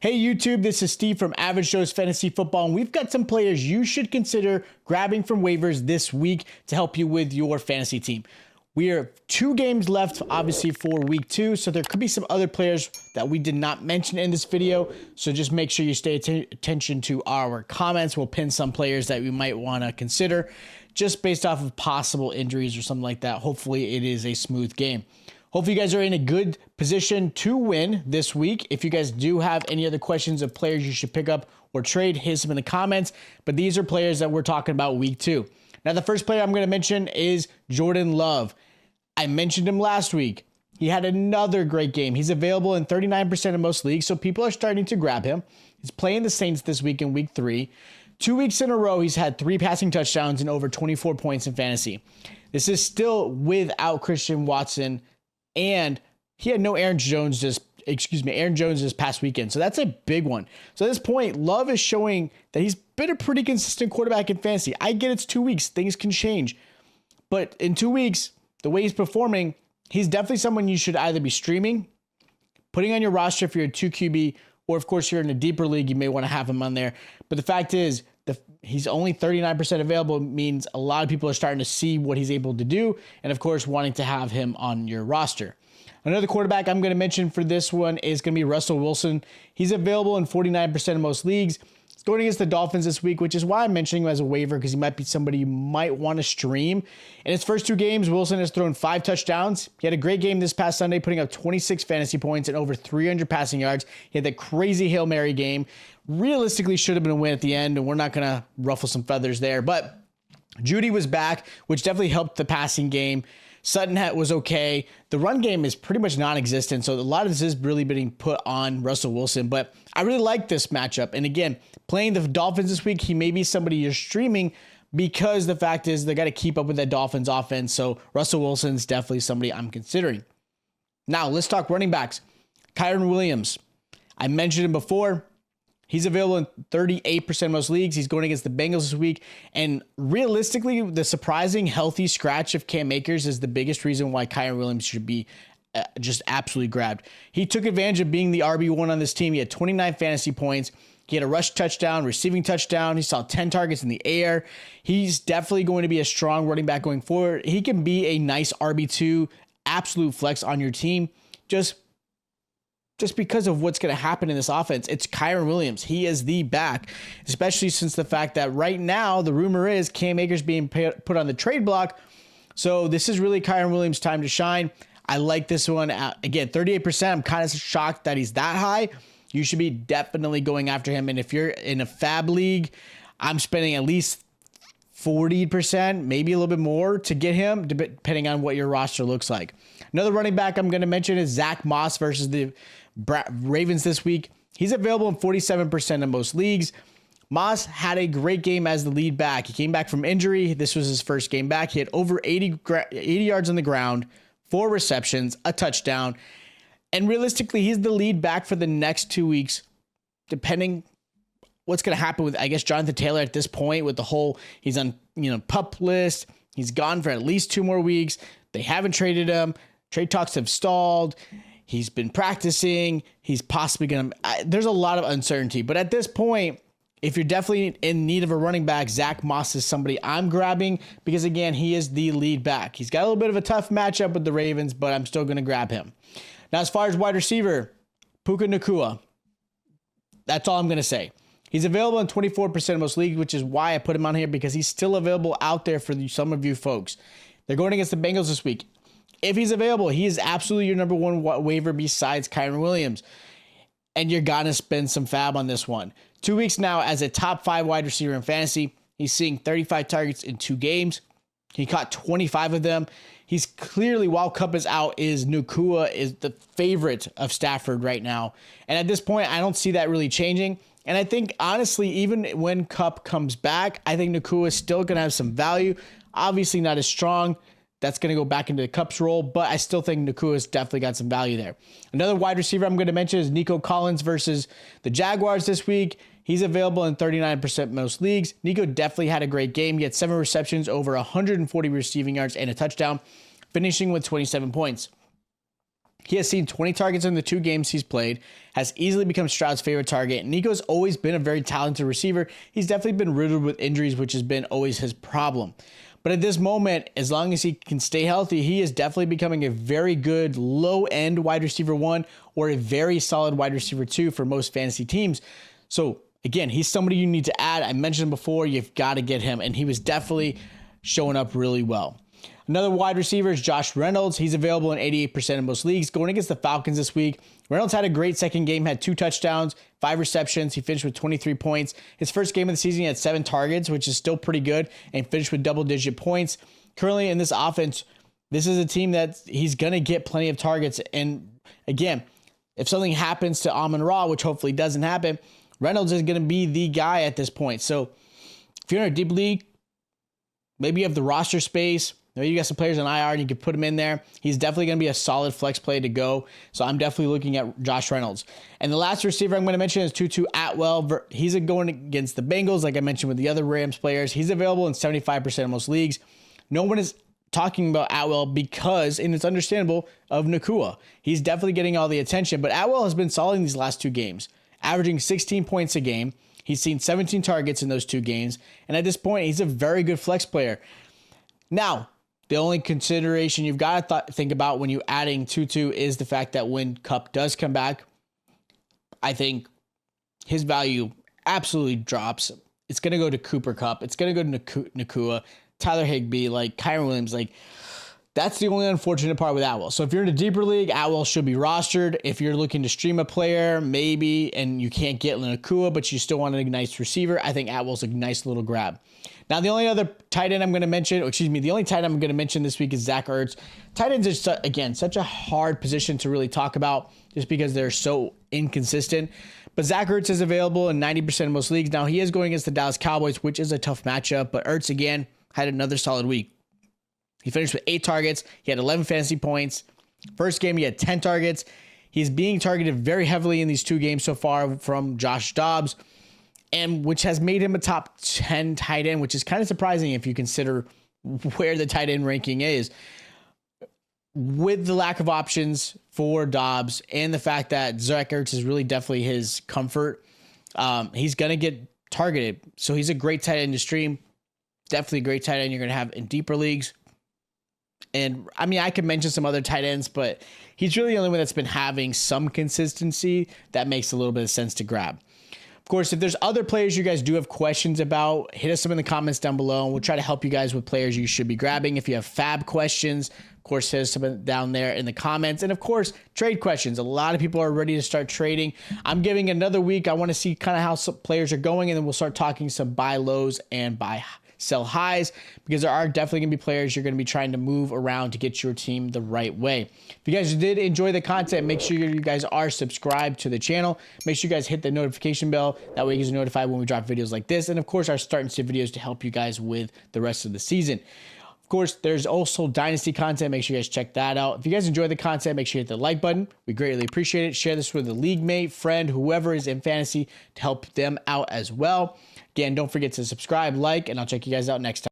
Hey YouTube, this is Steve from Average Joe's Fantasy Football, and we've got some players you should consider grabbing from waivers this week to help you with your fantasy team. We are 2 games left, obviously, for week 2, so there could be some other players that we did not mention in this video, so just make sure you stay attention to our comments. We'll pin some players that we might want to consider just based off of possible injuries or something like that. Hopefully, it is a smooth game. Hopefully you guys are in a good position to win this week. If you guys do have any other questions of players you should pick up or trade, hit them in the comments. But these are players that we're talking about week 2. Now, the first player I'm going to mention is Jordan Love. I mentioned him last week. He had another great game. He's available in 39% of most leagues, so people are starting to grab him. He's playing the Saints this week in week 3. 2 weeks in a row, he's had 3 passing touchdowns and over 24 points in fantasy. This is still without Christian Watson, and he had no Aaron Jones this past weekend. So that's a big one. So at this point, Love is showing that he's been a pretty consistent quarterback in fantasy. I get it's 2 weeks. Things can change. But in 2 weeks, the way he's performing, he's definitely someone you should either be streaming, putting on your roster if you're a 2 QB, or of course you're in a deeper league, you may want to have him on there. But the fact is, he's only 39% available means a lot of people are starting to see what he's able to do, and of course wanting to have him on your roster. Another quarterback I'm going to mention for this one is going to be Russell Wilson. He's available in 49% of most leagues. He's going against the Dolphins this week, which is why I'm mentioning him as a waiver, because he might be somebody you might want to stream. In his first 2 games, Wilson has thrown 5 touchdowns. He had a great game this past Sunday, putting up 26 fantasy points and over 300 passing yards. He had that crazy Hail Mary game. Realistically should have been a win at the end, and we're not going to ruffle some feathers there. But Judy was back, which definitely helped the passing game. Sutton was okay. The run game is pretty much non-existent, so a lot of this is really being put on Russell Wilson. But I really like this matchup. And again, playing the Dolphins this week, he may be somebody you're streaming because the fact is they got to keep up with that Dolphins offense. So Russell Wilson's definitely somebody I'm considering. Now, let's talk running backs. Kyren Williams. I mentioned him before. He's available in 38% of most leagues. He's going against the Bengals this week. And realistically, the surprising healthy scratch of Cam Akers is the biggest reason why Kyren Williams should be just absolutely grabbed. He took advantage of being the RB1 on this team. He had 29 fantasy points. He had a rush touchdown, receiving touchdown. He saw 10 targets in the air. He's definitely going to be a strong running back going forward. He can be a nice RB2, absolute flex on your team. Just because of what's going to happen in this offense. It's Kyren Williams. He is the back, especially since the fact that right now the rumor is Cam Akers being put on the trade block. So this is really Kyren Williams' time to shine. I like this one. Again, 38%. I'm kind of shocked that he's that high. You should be definitely going after him. And if you're in a fab league, I'm spending at least 40%, maybe a little bit more to get him, depending on what your roster looks like. Another running back I'm going to mention is Zack Moss versus the Ravens this week. He's available in 47% of most leagues. Moss had a great game as the lead back. He came back from injury. This was his first game back. He had over 80 yards on the ground, 4 receptions, a touchdown. And realistically, he's the lead back for the next 2 weeks, depending what's going to happen with, I guess, Jonathan Taylor at this point with the whole, he's on, PUP list. He's gone for at least 2 more weeks. They haven't traded him. Trade talks have stalled. He's been practicing. He's possibly going to, there's a lot of uncertainty. But at this point, if you're definitely in need of a running back, Zack Moss is somebody I'm grabbing because, again, he is the lead back. He's got a little bit of a tough matchup with the Ravens, but I'm still going to grab him. Now, as far as wide receiver, Puka Nacau, that's all I'm going to say. He's available in 24% of most leagues, which is why I put him on here, because he's still available out there for some of you folks. They're going against the Bengals this week. If he's available, he is absolutely your number 1 waiver besides Kyren Williams. And you're going to spend some fab on this one. 2 weeks now as a top 5 wide receiver in fantasy. He's seeing 35 targets in 2 games. He caught 25 of them. He's clearly, while Kupp is out, Nacua is the favorite of Stafford right now. And at this point, I don't see that really changing. And I think, honestly, even when Kupp comes back, I think Nacua is still going to have some value. Obviously not as strong. That's going to go back into the Kupp's role, but I still think Nacua has definitely got some value there. Another wide receiver I'm going to mention is Nico Collins versus the Jaguars this week. He's available in 39% most leagues. Nico definitely had a great game. He had 7 receptions, over 140 receiving yards, and a touchdown, finishing with 27 points. He has seen 20 targets in the 2 games he's played, has easily become Stroud's favorite target. Nico's always been a very talented receiver. He's definitely been riddled with injuries, which has been always his problem. But at this moment, as long as he can stay healthy, he is definitely becoming a very good low-end wide receiver 1 or a very solid wide receiver 2 for most fantasy teams. So again, he's somebody you need to add. I mentioned him before, you've got to get him, and he was definitely showing up really well. Another wide receiver is Josh Reynolds. He's available in 88% of most leagues. Going against the Falcons this week, Reynolds had a great second game, had 2 touchdowns, 5 receptions. He finished with 23 points. His first game of the season, he had 7 targets, which is still pretty good, and finished with double-digit points. Currently in this offense, this is a team that he's going to get plenty of targets. And again, if something happens to Amon-Ra, which hopefully doesn't happen, Reynolds is going to be the guy at this point. So if you're in a deep league, maybe you have the roster space, maybe you got some players on IR and you can put him in there. He's definitely going to be a solid flex play to go. So I'm definitely looking at Josh Reynolds. And the last receiver I'm going to mention is Tutu Atwell. He's going against the Bengals, like I mentioned with the other Rams players. He's available in 75% of most leagues. No one is talking about Atwell because, and it's understandable, of Nacua. He's definitely getting all the attention, but Atwell has been solid in these last 2 games, averaging 16 points a game. He's seen 17 targets in those 2 games. And at this point, he's a very good flex player. Now, the only consideration you've got to think about when you're adding Tutu is the fact that when Kupp does come back, I think his value absolutely drops. It's going to go to Cooper Kupp. It's going to go to Nacua, Tyler Higbee, like Kyren Williams. Like, that's the only unfortunate part with Atwell. So if you're in a deeper league, Atwell should be rostered. If you're looking to stream a player, maybe, and you can't get Nacua, but you still want a nice receiver, I think Atwell's a nice little grab. Now, the only other tight end I'm going to mention, the only tight end I'm going to mention this week is Zach Ertz. Tight ends is, again, such a hard position to really talk about just because they're so inconsistent. But Zach Ertz is available in 90% of most leagues. Now, he is going against the Dallas Cowboys, which is a tough matchup, but Ertz, again, had another solid week. He finished with 8 targets. He had 11 fantasy points. First game, he had 10 targets. He's being targeted very heavily in these 2 games so far from Josh Dobbs, and which has made him a top 10 tight end, which is kind of surprising if you consider where the tight end ranking is. With the lack of options for Dobbs and the fact that Zach Ertz is really definitely his comfort, he's going to get targeted. So he's a great tight end to stream. Definitely a great tight end you're going to have in deeper leagues. And I mean, I could mention some other tight ends, but he's really the only one that's been having some consistency that makes a little bit of sense to grab. Of course, if there's other players you guys do have questions about, hit us up in the comments down below, and we'll try to help you guys with players you should be grabbing. If you have fab questions, of course, hit us up down there in the comments. And of course, trade questions. A lot of people are ready to start trading. I'm giving another week. I want to see kind of how some players are going, and then we'll start talking some buy lows and buy sell highs, because there are definitely going to be players you're going to be trying to move around to get your team the right way. If you guys did enjoy the content, make sure you guys are subscribed to the channel. Make sure you guys hit the notification bell. That way you get notified when we drop videos like this. And of course, our start and sit videos to help you guys with the rest of the season. Of course, there's also Dynasty content. Make sure you guys check that out. If you guys enjoy the content, make sure you hit the like button. We greatly appreciate it. Share this with a league mate, friend, whoever is in fantasy to help them out as well. Again, don't forget to subscribe, like, and I'll check you guys out next time.